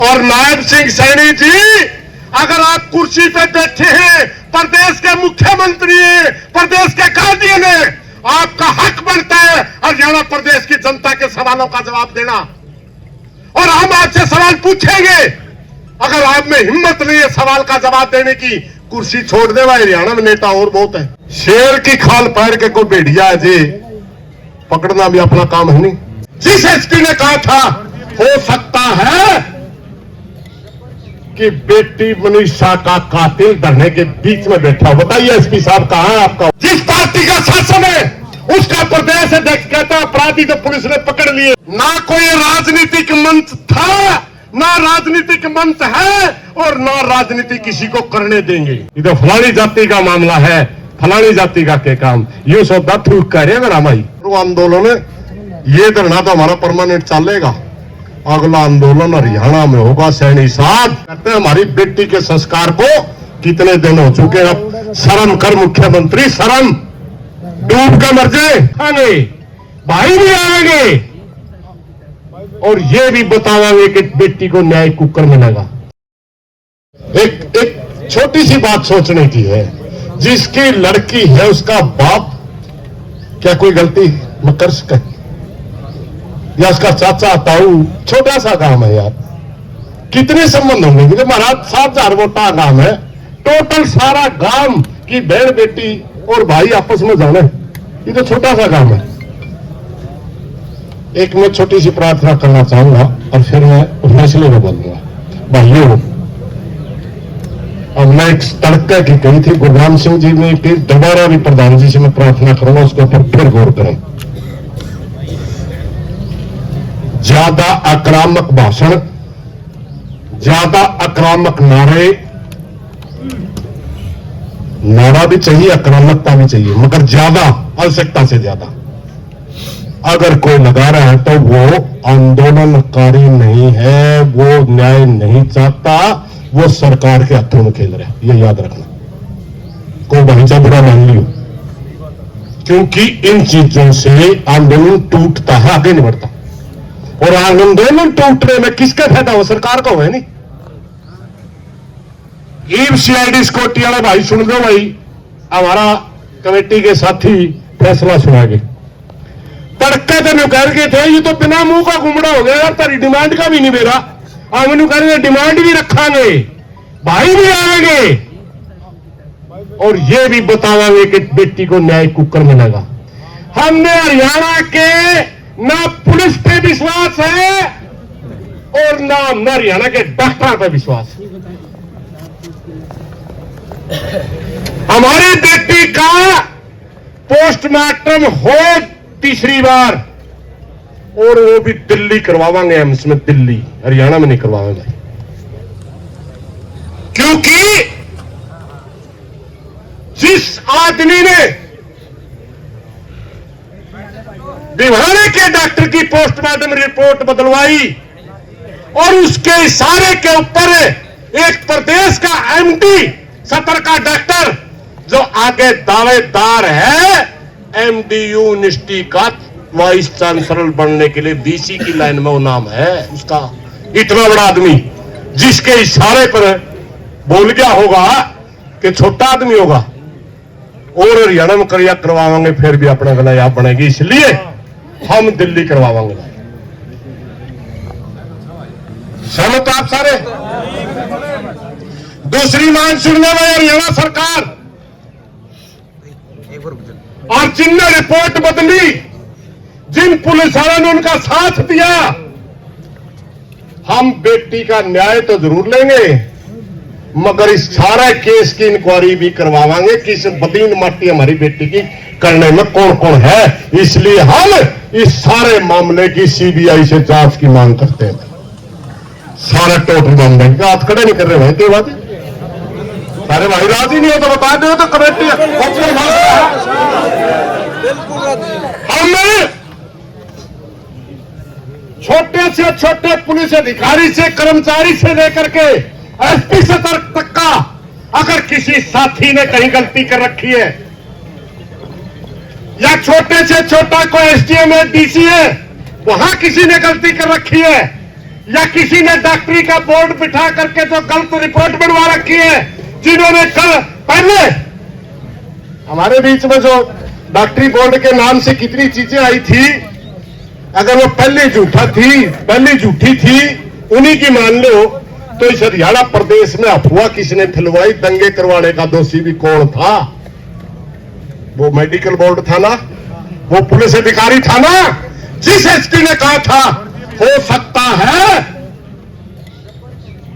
और नायब सिंह सैनी जी, अगर आप कुर्सी पे बैठे हैं, प्रदेश के मुख्यमंत्री हैं, प्रदेश के गार्डियन हैं, आपका हक बनता है हरियाणा प्रदेश की जनता के सवालों का जवाब देना। और हम आपसे सवाल पूछेंगे, अगर आप में हिम्मत नहीं है सवाल का जवाब देने की, कुर्सी छोड़ देवा। हरियाणा में नेता और बहुत है। शेर की खाल पैर के कोई भेड़िया है जी, पकड़ना भी अपना काम है नहीं। जिस एसपी ने कहा था हो सकता है कि बेटी मनीषा का कातिल धरने के बीच में बैठा हो, बताइए एसपी साहब कहां है आपका? जिस पार्टी का शासन है उसका प्रदेश अध्यक्ष कहता अपराधी तो पुलिस ने पकड़ लिए। ना कोई राजनीतिक मंच था, ना राजनीतिक मंच है, और ना राजनीति किसी को करने देंगे। ये तो फलानी जाति का मामला है, फलानी जाति का के काम ये सौदा थूक कर रहे रामाई आंदोलन है। ये धरना तो हमारा परमानेंट चलेगा। अगला आंदोलन हरियाणा में होगा। सैनी साहब कहते हैं हमारी बेटी के संस्कार को कितने दिन हो चुके हैं, अब शर्म कर मुख्यमंत्री, शर्म। डूब के मर जाए भाई भी आएंगे और ये भी बताएंगे कि बेटी को न्याय कुकर मिलेगा। एक छोटी सी बात सोचने की है, जिसकी लड़की है उसका बाप क्या कोई गलती में कर सके, या उसका चाचा ताऊ? छोटा सा काम है यार, कितने संबंध होंगे? महाराज 7,000 वोटा गांव है, टोटल सारा गांव की बहन बेटी और भाई आपस में जाने, ये तो छोटा सा काम है। एक मैं छोटी सी प्रार्थना करना चाहूंगा और फिर मैं फैसले में बोलूंगा। भाइयों, अब मैं एक तड़के की कही थी, गुरनाम सिंह जी ने फिर दोबारा भी प्रधान जी से मैं प्रार्थना करूंगा, उसके ऊपर फिर गौर करें। ज्यादा आक्रामक भाषण, ज्यादा आक्रामक नारे, नारा भी चाहिए, आक्रामकता भी चाहिए, मगर ज्यादा, आवश्यकता से ज्यादा अगर कोई लगा रहा है तो वो आंदोलनकारी नहीं है, वो न्याय नहीं चाहता, वो सरकार के हाथों में खेल रहा है। ये याद रखना, कोई भाईचा बुरा मान लियो, क्योंकि इन चीजों से आंदोलन टूटता है, आगे नहीं बढ़ता। और आंदोलन टूटने में किसका फायदा हो? सरकार का हो, है नहीं। ईब सीआईडी सिक्योरिटी वाले भाई सुन दो भाई, हमारा कमेटी के साथी फैसला सुनाएंगे। तड़के तो कह रहे थे ये तो बिना मुंह का घुमड़ा हो गया यार, तेरी डिमांड का भी नहीं मेरा। हम करेंगे डिमांड भी रखांगे, भाई भी आएंगे और ये भी बताएंगे कि बेटी को न्याय कुकर मिलेगा। हमने हरियाणा के ना पुलिस पे विश्वास है और ना हरियाणा के डॉक्टर पे विश्वास है। हमारी बेटी का पोस्टमार्टम हो तीसरी बार, और वो भी दिल्ली करवावांगे हम, इसमें दिल्ली, हरियाणा में नहीं करवाएंगे। क्योंकि जिस आदमी ने भिवानी के डॉक्टर की पोस्टमार्टम रिपोर्ट बदलवाई और उसके इशारे के ऊपर एक प्रदेश का एमडी सतर का डॉक्टर जो आगे दावेदार है एमडीयू यूनिवर्सिटी का वाइस चांसलर बनने के लिए, बीसी की लाइन में वो नाम है उसका। इतना बड़ा आदमी जिसके इशारे पर बोल गया होगा कि छोटा आदमी होगा, और हरियाणा में करवाएंगे फिर भी अपना गला यहाँ बनेगी, इसलिए हम दिल्ली करवाएंगे। सहमत आप सारे? दूसरी मांग सुनने में हरियाणा सरकार और जिनने रिपोर्ट बदली, जिन पुलिस वालों ने उनका साथ दिया, हम बेटी का न्याय तो जरूर लेंगे, मगर इस सारे केस की इंक्वायरी भी करवाएंगे कि इस बदीन माटी हमारी बेटी की करने में कौन कौन है। इसलिए हम इस सारे मामले की सीबीआई से जांच की मांग करते हैं। सारा टोटल मामले का हाथ खड़े नहीं कर रहे भाई, बात है। सारे भाई राजी नहीं हो तो बता दो, तो कमेटी हमने छोटे से छोटे पुलिस अधिकारी से, कर्मचारी से लेकर के एसपी से तक का, अगर किसी साथी ने कहीं गलती कर रखी है या छोटे से छोटा कोई एसडीएम है, डीसी है, वहां किसी ने गलती कर रखी है, या किसी ने डॉक्टरी का बोर्ड बिठा करके जो गलत रिपोर्ट बनवा रखी है, जिन्होंने कल पहले हमारे बीच में जो डॉक्टरी बोर्ड के नाम से कितनी चीजें आई थी, अगर वो पहले झूठी थी उन्हीं की मान लो, तो इस हरियाणा प्रदेश में अफवाह किसने फैलवाई? दंगे करवाने का दोषी भी कौन था? वो मेडिकल बोर्ड था ना, वो पुलिस अधिकारी था ना, जिस एसपी ने कहा था हो सकता है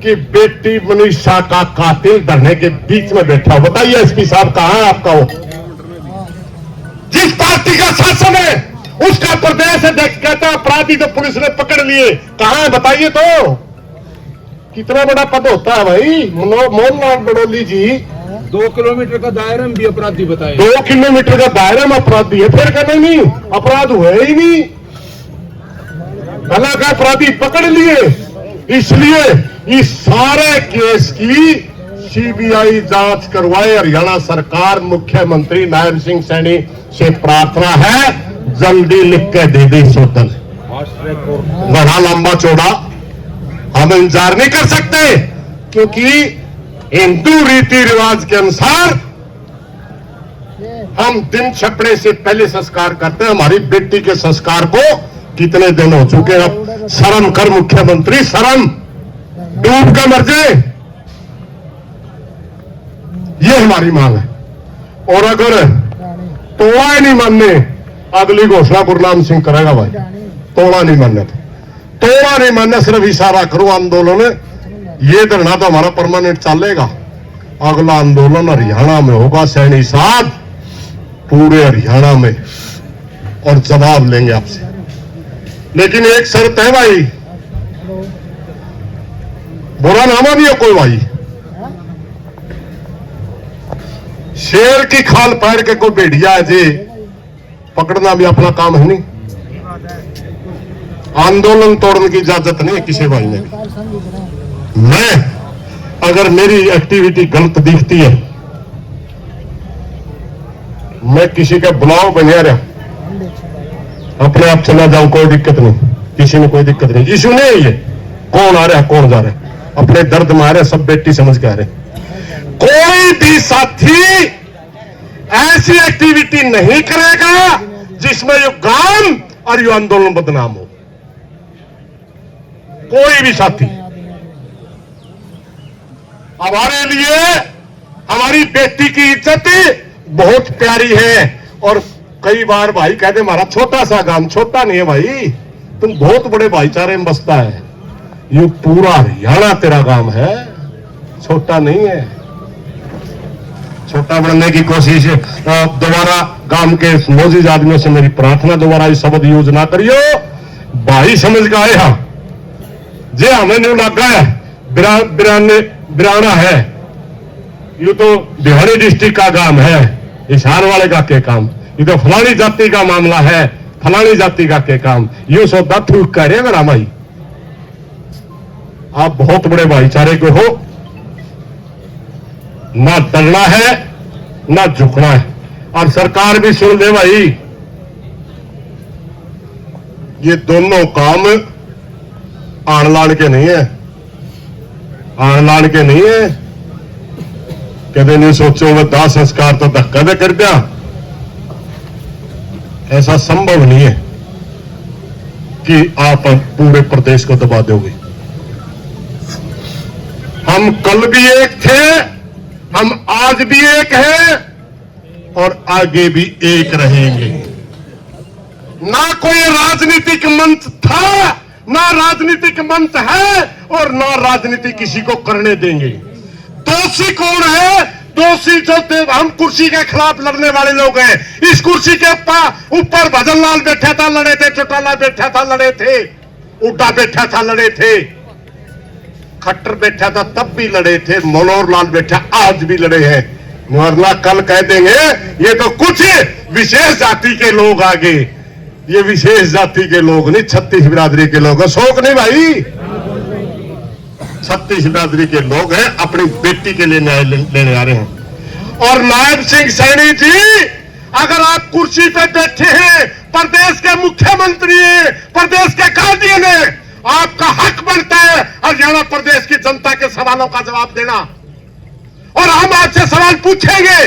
कि बेटी मनीषा का कातिल धरने के बीच में बैठा। बताइए एसपी साहब कहां है आपका? वो जिस पार्टी का शासन है उसका प्रदेश अध्यक्ष कहता अपराधी तो पुलिस ने पकड़ लिए, कहां है बताइए तो? कितना बड़ा पद होता है भाई? मोहनलाल बड़ौली जी 2 किलोमीटर का दायरा में भी अपराधी बताए। 2 किलोमीटर का दायरा में अपराधी है, फिर कहना नहीं अपराध हुए ही नहीं, भला का अपराधी पकड़ लिए। इसलिए इस सारे केस की सीबीआई जांच करवाए हरियाणा सरकार। मुख्यमंत्री नायब सिंह सैनी से प्रार्थना है जल्दी लिख के दे दी सोतन। बड़ा लंबा चौड़ा हम इंतजार नहीं कर सकते, क्योंकि हिंदू रीति रिवाज के अनुसार हम दिन छपने से पहले संस्कार करते हैं। हमारी बेटी के संस्कार को कितने दिन हो चुके हैं? अब शर्म कर मुख्यमंत्री, शर्म, डूब के मर जाए, ये हमारी मांग है। और अगर तोड़ा ही नहीं मानने, अगली घोषणा गुरनाम सिंह करेगा भाई। तोड़ा नहीं मानने, तोड़ा नहीं मानने, सिर्फ इशारा करो आंदोलन। ये धरना तो हमारा परमानेंट चलेगा। अगला आंदोलन हरियाणा में होगा सैनी साहब, पूरे हरियाणा में, और जवाब लेंगे आपसे। लेकिन एक शर्त है भाई, बुरा नामा नहीं है कोई भाई। शेर की खाल पैर के कोई भेड़िया है जी, पकड़ना भी अपना काम है नहीं। आंदोलन तोड़ने की इजाजत नहीं है किसी भाई ने भी। मैं अगर मेरी एक्टिविटी गलत दिखती है, मैं किसी का बुलाव बना रहा, अपने आप चला जाऊं, कोई दिक्कत नहीं, किसी में कोई दिक्कत नहीं। इशू नहीं है ये कौन आ रहा है कौन जा रहा है, अपने दर्द में आ रहे, सब बेटी समझ के आ रहे। कोई भी साथी ऐसी एक्टिविटी नहीं करेगा जिसमें ये गांव और ये आंदोलन बदनाम हो। कोई भी साथी। हमारे लिए हमारी बेटी की इज्जत बहुत प्यारी है। और कई बार भाई कहते हमारा छोटा सा गांव, छोटा नहीं है भाई, तुम बहुत बड़े भाईचारे में बसता है। ये पूरा हरियाणा तेरा गांव है, छोटा नहीं है। छोटा बनने की कोशिश दोबारा गांव के मोजिज आदमियों से मेरी प्रार्थना, दोबारा इस शब्द यूज ना करियो। भाई समझ का आया जे हमें नहीं लगा है बिराना है, ये तो भिवानी डिस्ट्रिक्ट का गांव है, हिसार वाले का के काम, ये तो फलानी जाति का मामला है, फलानी जाति का के काम, यू सौदा थूक कर रहे मेरा भाई। आप बहुत बड़े भाईचारे के हो, ना डरना है ना झुकना है। और सरकार भी सुन ले भाई, ये दोनों काम आण लाण के नहीं है, आण लाण के नहीं है। कहते नहीं सोचो मैं दाह संस्कार तो धक्का दे कर दिया, ऐसा संभव नहीं है कि आप पूरे प्रदेश को दबा दोगे। हम कल भी एक थे, हम आज भी एक हैं और आगे भी एक रहेंगे। ना कोई राजनीतिक मंच था, ना राजनीतिक मंच है, और ना राजनीति किसी को करने देंगे। दोषी कौन है? दोषी जो हम कुर्सी के खिलाफ लड़ने वाले लोग हैं। इस कुर्सी के ऊपर भजन लाल बैठा था, लड़े थे, चौटाला बैठा था, लड़े थे, उड्डा बैठा था, लड़े थे, खट्टर बैठा था तब भी लड़े थे, मनोहर लाल बैठा आज भी लड़े हैं, वरना कल कह देंगे ये तो कुछ विशेष जाति के लोग आगे। ये विशेष जाति के लोग नहीं, 36 बिरादरी के लोग हैं। शौक नहीं भाई, 36 बिरादरी के लोग हैं, अपनी बेटी के लिए न्याय लेने आ रहे हैं। और नायब सिंह सैनी जी, अगर आप कुर्सी पे बैठे हैं, प्रदेश के मुख्यमंत्री हैं, प्रदेश के गार्डियन हैं, आपका हक बनता है हरियाणा प्रदेश की जनता के सवालों का जवाब देना। और हम आपसे सवाल पूछेंगे,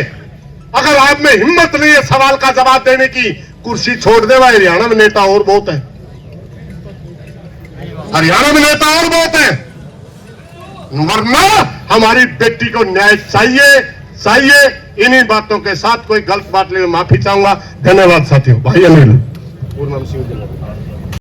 अगर आप में हिम्मत नहीं है सवाल का जवाब देने की, कुर्सी छोड़ दे भाई, हरियाणा में नेता और बहुत है, हरियाणा में नेता और बहुत है। वरना हमारी बेटी को न्याय चाहिए। इन्हीं बातों के साथ कोई गलत बात ले माफी चाहूंगा। धन्यवाद साथियों। भाई अनिल।